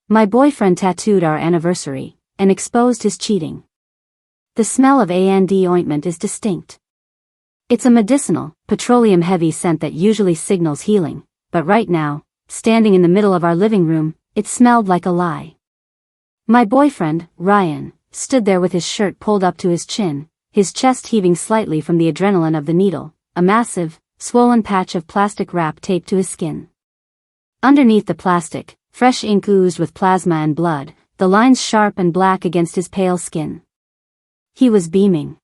My boyfriend tattooed our anniversary and exposed his cheating. The smell of ointment is distinct. It's a medicinal, petroleum-heavy scent that usually signals healing, but right now, standing in the middle of our living room, it smelled like a lie. My boyfriend, Ryan, stood there with his shirt pulled up to his chin, his chest heaving slightly from the adrenaline of the needle, a massive, swollen patch of plastic wrap taped to his skin. Underneath the plastic, fresh ink oozed with plasma and blood, the lines sharp and black against his pale skin. He was beaming.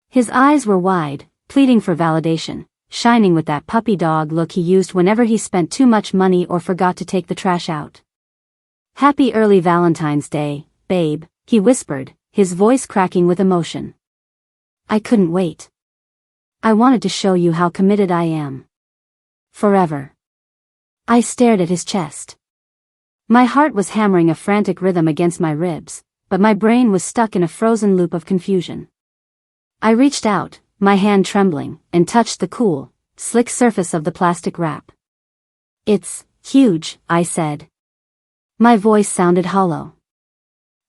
His eyes were wide, pleading for validation, shining with that puppy dog look he used whenever he spent too much money or forgot to take the trash out. "Happy early Valentine's Day, babe," he whispered, his voice cracking with emotion. I couldn't wait. I wanted to show you how committed I am. Forever. I stared at his chest. My heart was hammering a frantic rhythm against my ribs, but my brain was stuck in a frozen loop of confusion. I reached out, my hand trembling, and touched the cool, slick surface of the plastic wrap. "It's huge," I said. My voice sounded hollow.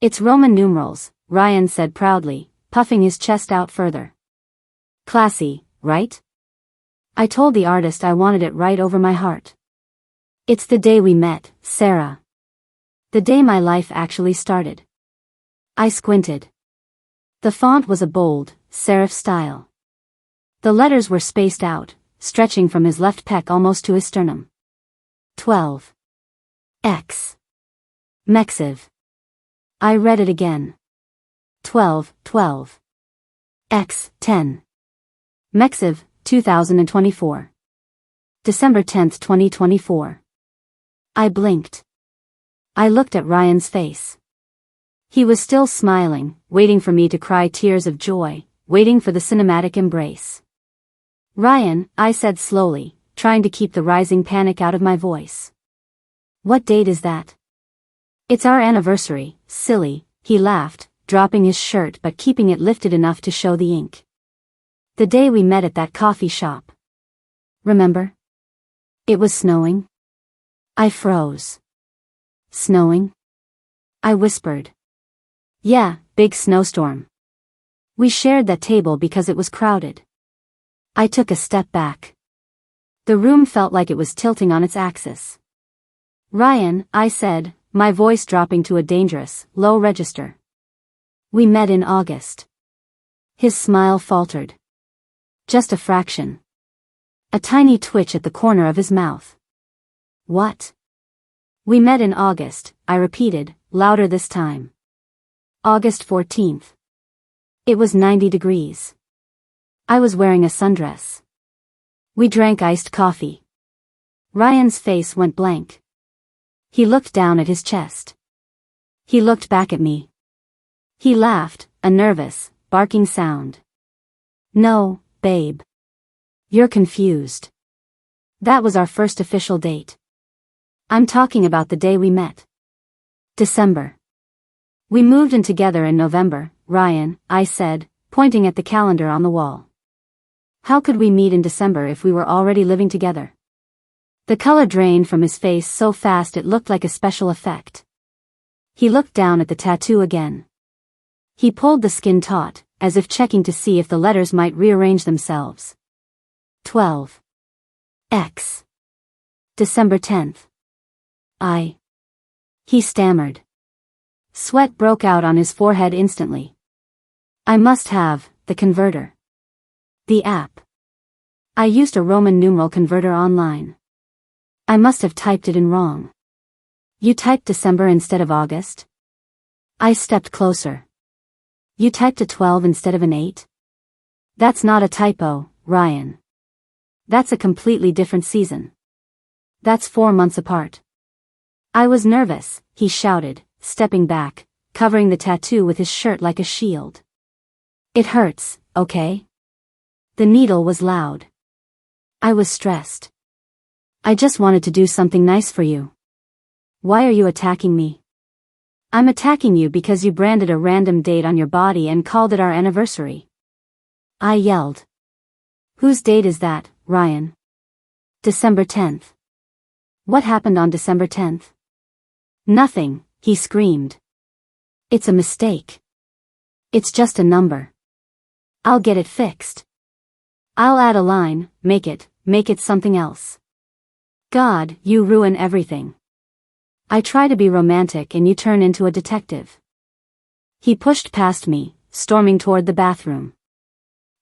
"It's Roman numerals," Ryan said proudly, puffing his chest out further. "Classy, right?" I told the artist I wanted it right over my heart. "It's the day we met, Sarah. The day my life actually started." I squinted. The font was a bold, serif style. The letters were spaced out, stretching from his left pec almost to his sternum. 12. X. Mexiv. I read it again. 12. X. 10. Mexiv, 2024. December 10, 2024. I blinked. I looked at Ryan's face. He was still smiling, waiting for me to cry tears of joy, waiting for the cinematic embrace. "Ryan," I said slowly, trying to keep the rising panic out of my voice. "What date is that?" "It's our anniversary, silly," he laughed, dropping his shirt but keeping it lifted enough to show the ink. "The day we met at that coffee shop. Remember? It was snowing." I froze. "Snowing?" I whispered. "Yeah, big snowstorm. We shared that table because it was crowded." I took a step back. The room felt like it was tilting on its axis. "Ryan," I said, my voice dropping to a dangerous, low register. "We met in August." His smile faltered. Just a fraction. A tiny twitch at the corner of his mouth. "What?" "We met in August," I repeated, louder this time. "August 14th. It was 90 degrees. I was wearing a sundress. We drank iced coffee." Ryan's face went blank. He looked down at his chest. He looked back at me. He laughed, a nervous, barking sound. "No, babe. You're confused. That was our first official date. I'm talking about the day we met. December. We moved in together in November, Ryan," I said, pointing at the calendar on the wall. "How could we meet in December if we were already living together?" The color drained from his face so fast it looked like a special effect. He looked down at the tattoo again. He pulled the skin taut, as if checking to see if the letters might rearrange themselves. 12. X. December 10th. He stammered. Sweat broke out on his forehead instantly. "I must have the converter. The app. I used a Roman numeral converter online. I must have typed it in wrong." "You typed December instead of August?" I stepped closer. "You typed a 12 instead of an 8? That's not a typo, Ryan. That's a completely different season. That's 4 months apart." I was nervous, he shouted, stepping back, covering the tattoo with his shirt like a shield. "It hurts, okay?" The needle was loud. I was stressed. "I just wanted to do something nice for you." "Why are you attacking me?" "I'm attacking you because you branded a random date on your body and called it our anniversary." I yelled. "Whose date is that, Ryan?" "December 10th. What happened on December 10th? Nothing, he screamed. It's a mistake. It's just a number. I'll get it fixed. I'll add a line, make it something else. God, you ruin everything. I try to be romantic and you turn into a detective. He pushed past me, storming toward the bathroom.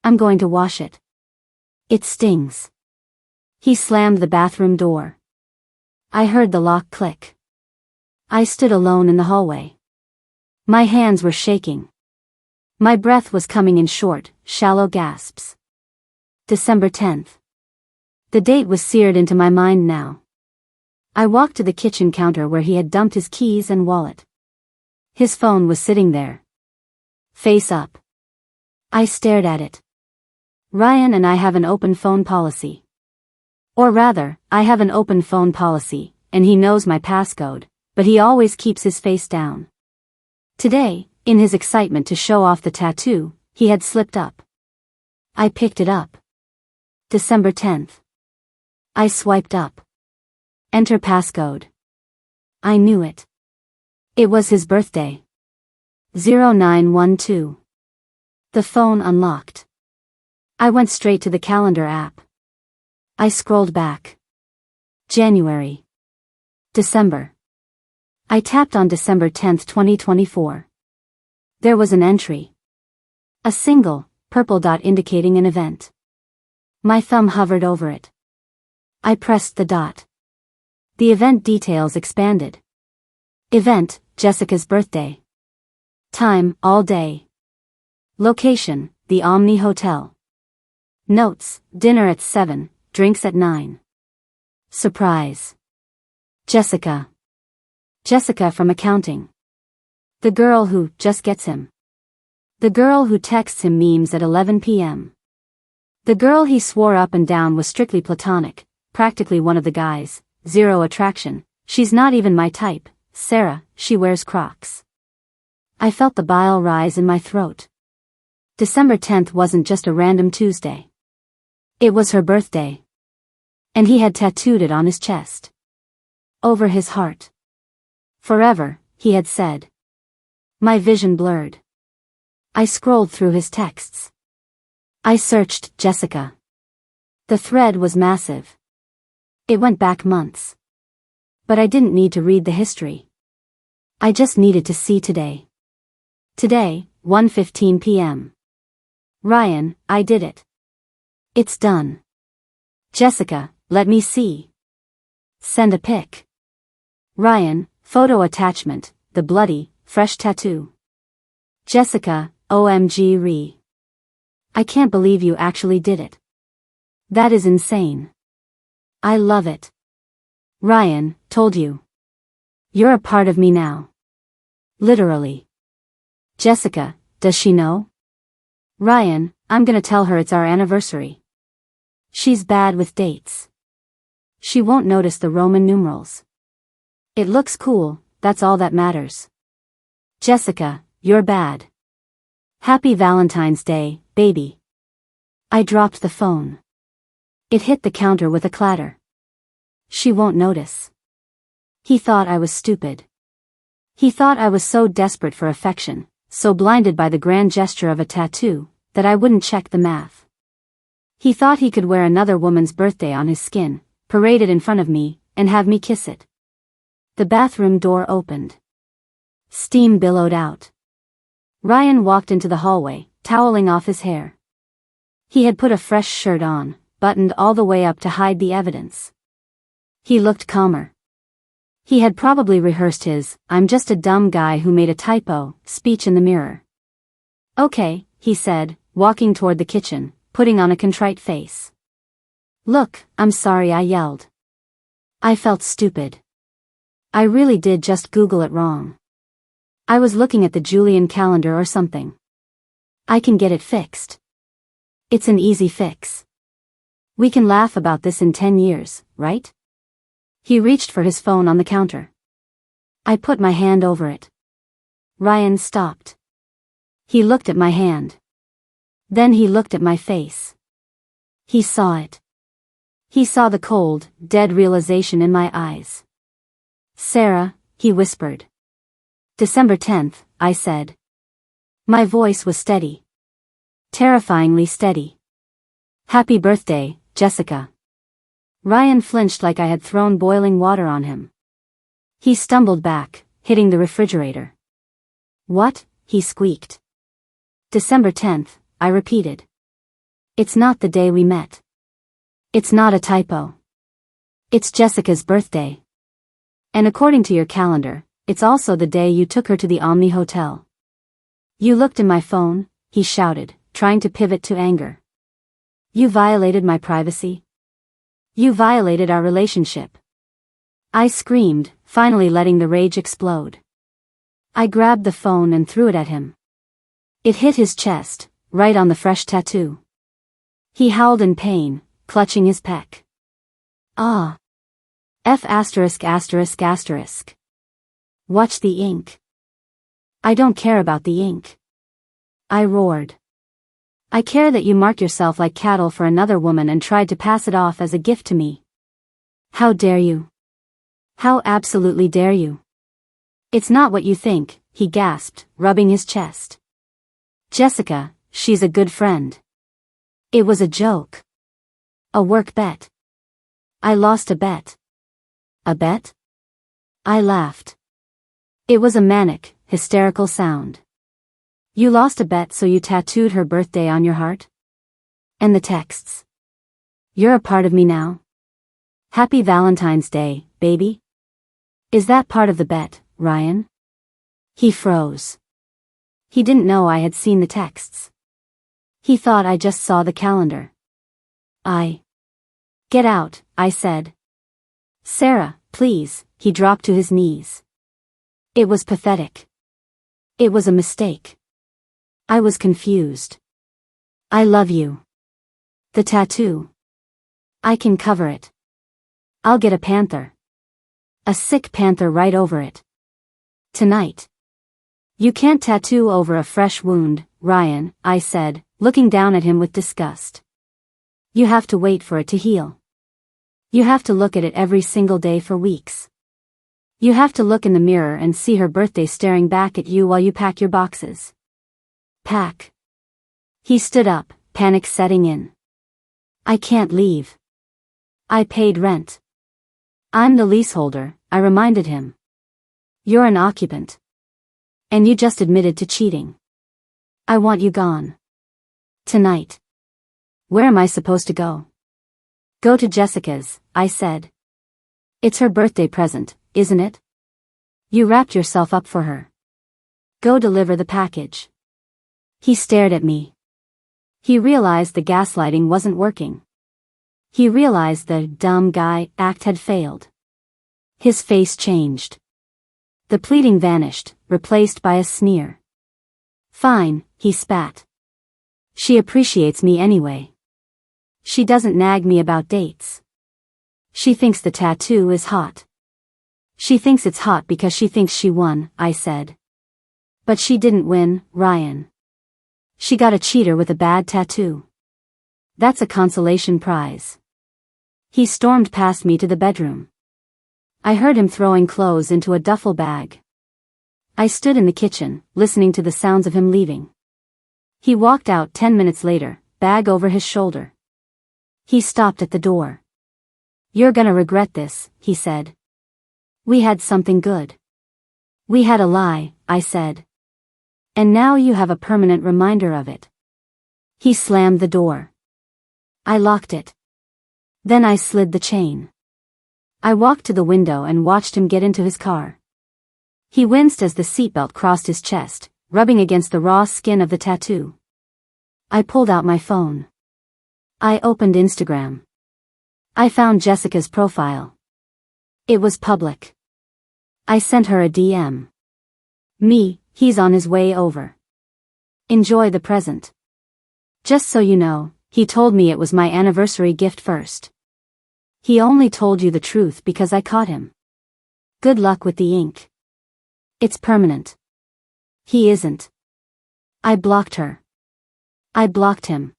I'm going to wash it. It stings. He slammed the bathroom door. I heard the lock click. I stood alone in the hallway. My hands were shaking. My breath was coming in short, shallow gasps. December 10th. The date was seared into my mind now. I walked to the kitchen counter where he had dumped his keys and wallet. His phone was sitting there. Face up. I stared at it. Ryan and I have an open phone policy. Or rather, I have an open phone policy, and he knows my passcode, but he always keeps his face down. Today, in his excitement to show off the tattoo, he had slipped up. I picked it up. December 10th. I swiped up. Enter passcode. I knew it. It was his birthday. 0912. The phone unlocked. I went straight to the calendar app. I scrolled back. January. December. I tapped on December 10th, 2024. There was an entry. A single, purple dot indicating an event. My thumb hovered over it. I pressed the dot. The event details expanded. Event, Jessica's birthday. Time, all day. Location, the Omni Hotel. Notes, dinner at 7, drinks at 9. Surprise. Jessica. Jessica from accounting. The girl who just gets him. The girl who texts him memes at 11 p.m. The girl he swore up and down was strictly platonic, practically one of the guys, zero attraction, she's not even my type, Sarah, she wears Crocs. I felt the bile rise in my throat. December 10th wasn't just a random Tuesday. It was her birthday. And he had tattooed it on his chest. Over his heart. Forever, he had said. My vision blurred. I scrolled through his texts. I searched Jessica. The thread was massive. It went back months. But I didn't need to read the history. I just needed to see today. Today, 1:15 p.m. Ryan, I did it. It's done. Jessica, let me see. Send a pic. Ryan, photo attachment, the bloody, fresh tattoo. Jessica, OMG re. I can't believe you actually did it. That is insane. I love it. Ryan, told you. You're a part of me now. Literally. Jessica, does she know? Ryan, I'm gonna tell her it's our anniversary. She's bad with dates. She won't notice the Roman numerals. It looks cool, that's all that matters. Jessica, you're bad. Happy Valentine's Day, baby. I dropped the phone. It hit the counter with a clatter. She won't notice. He thought I was stupid. He thought I was so desperate for affection, so blinded by the grand gesture of a tattoo, that I wouldn't check the math. He thought he could wear another woman's birthday on his skin, parade it in front of me, and have me kiss it. The bathroom door opened. Steam billowed out. Ryan walked into the hallway, toweling off his hair. He had put a fresh shirt on, buttoned all the way up to hide the evidence. He looked calmer. He had probably rehearsed his, "I'm just a dumb guy who made a typo," speech in the mirror. Okay, he said, walking toward the kitchen, putting on a contrite face. Look, I'm sorry I yelled. I felt stupid. I really did just Google it wrong. I was looking at the Julian calendar or something. I can get it fixed. It's an easy fix. We can laugh about this in 10 years, right? He reached for his phone on the counter. I put my hand over it. Ryan stopped. He looked at my hand. Then he looked at my face. He saw it. He saw the cold, dead realization in my eyes. Sarah, he whispered. December 10th, I said. My voice was steady. Terrifyingly steady. Happy birthday, Jessica. Ryan flinched like I had thrown boiling water on him. He stumbled back, hitting the refrigerator. What? He squeaked. December 10th, I repeated. It's not the day we met. It's not a typo. It's Jessica's birthday. And according to your calendar, it's also the day you took her to the Omni Hotel. You looked in my phone, he shouted, trying to pivot to anger. You violated my privacy. You violated our relationship. I screamed, finally letting the rage explode. I grabbed the phone and threw it at him. It hit his chest, right on the fresh tattoo. He howled in pain, clutching his pec. Ah. F******. Watch the ink. I don't care about the ink. I roared. I care that you marked yourself like cattle for another woman and tried to pass it off as a gift to me. How dare you? How absolutely dare you? It's not what you think, he gasped, rubbing his chest. Jessica, she's a good friend. It was a joke. A work bet. I lost a bet. A bet? I laughed. It was a manic, hysterical sound. You lost a bet, so you tattooed her birthday on your heart? And the texts. You're a part of me now. Happy Valentine's Day, baby. Is that part of the bet, Ryan? He froze. He didn't know I had seen the texts. He thought I just saw the calendar. Get out, I said. Sarah, please, he dropped to his knees. It was pathetic. It was a mistake. I was confused. I love you. The tattoo. I can cover it. I'll get a panther. A sick panther right over it. Tonight. You can't tattoo over a fresh wound, Ryan, I said, looking down at him with disgust. You have to wait for it to heal. You have to look at it every single day for weeks. You have to look in the mirror and see her birthday staring back at you while you pack your boxes. Pack. He stood up, panic setting in. I can't leave. I paid rent. I'm the leaseholder, I reminded him. You're an occupant. And you just admitted to cheating. I want you gone. Tonight. Where am I supposed to go? Go to Jessica's, I said. It's her birthday present, isn't it? You wrapped yourself up for her. Go deliver the package. He stared at me. He realized the gaslighting wasn't working. He realized the dumb guy act had failed. His face changed. The pleading vanished, replaced by a sneer. Fine, he spat. She appreciates me anyway. She doesn't nag me about dates. She thinks the tattoo is hot. She thinks it's hot because she thinks she won, I said. But she didn't win, Ryan. She got a cheater with a bad tattoo. That's a consolation prize. He stormed past me to the bedroom. I heard him throwing clothes into a duffel bag. I stood in the kitchen, listening to the sounds of him leaving. He walked out 10 minutes later, bag over his shoulder. He stopped at the door. You're gonna regret this, he said. We had something good. We had a lie, I said. And now you have a permanent reminder of it. He slammed the door. I locked it. Then I slid the chain. I walked to the window and watched him get into his car. He winced as the seatbelt crossed his chest, rubbing against the raw skin of the tattoo. I pulled out my phone. I opened Instagram. I found Jessica's profile. It was public. I sent her a DM. He's on his way over. Enjoy the present. Just so you know, he told me it was my anniversary gift first. He only told you the truth because I caught him. Good luck with the ink. It's permanent. He isn't. I blocked her. I blocked him.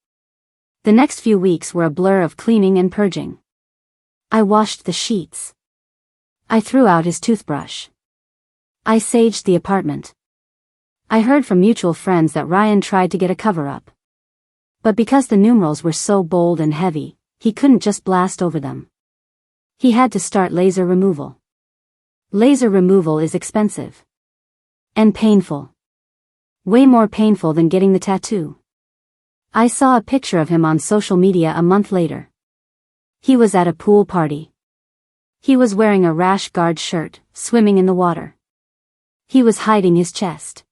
The next few weeks were a blur of cleaning and purging. I washed the sheets. I threw out his toothbrush. I saged the apartment. I heard from mutual friends that Ryan tried to get a cover-up. But because the numerals were so bold and heavy, he couldn't just blast over them. He had to start laser removal. Laser removal is expensive. And painful. Way more painful than getting the tattoo. I saw a picture of him on social media a month later. He was at a pool party. He was wearing a rash guard shirt, swimming in the water. He was hiding his chest.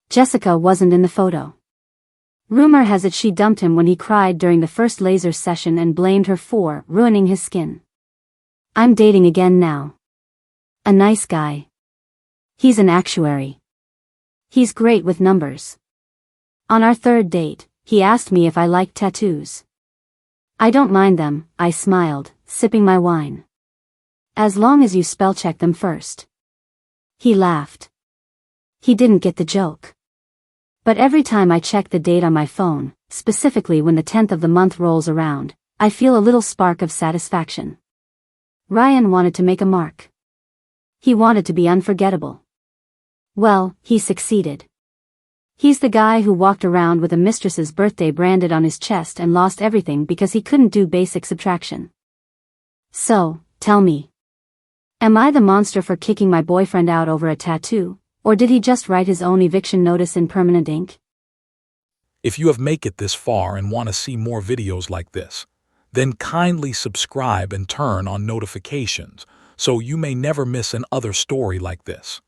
Jessica wasn't in the photo. Rumor has it she dumped him when he cried during the first laser session and blamed her for ruining his skin. I'm dating again now. A nice guy. He's an actuary. He's great with numbers. On our third date, he asked me if I liked tattoos. I don't mind them, I smiled, sipping my wine. As long as you spell-check them first. He laughed. He didn't get the joke. But every time I check the date on my phone, specifically when the 10th of the month rolls around, I feel a little spark of satisfaction. Ryan wanted to make a mark. He wanted to be unforgettable. Well, he succeeded. He's the guy who walked around with a mistress's birthday branded on his chest and lost everything because he couldn't do basic subtraction. So, tell me. Am I the monster for kicking my boyfriend out over a tattoo, or did he just write his own eviction notice in permanent ink? If you have made it this far and want to see more videos like this, then kindly subscribe and turn on notifications so you may never miss another story like this.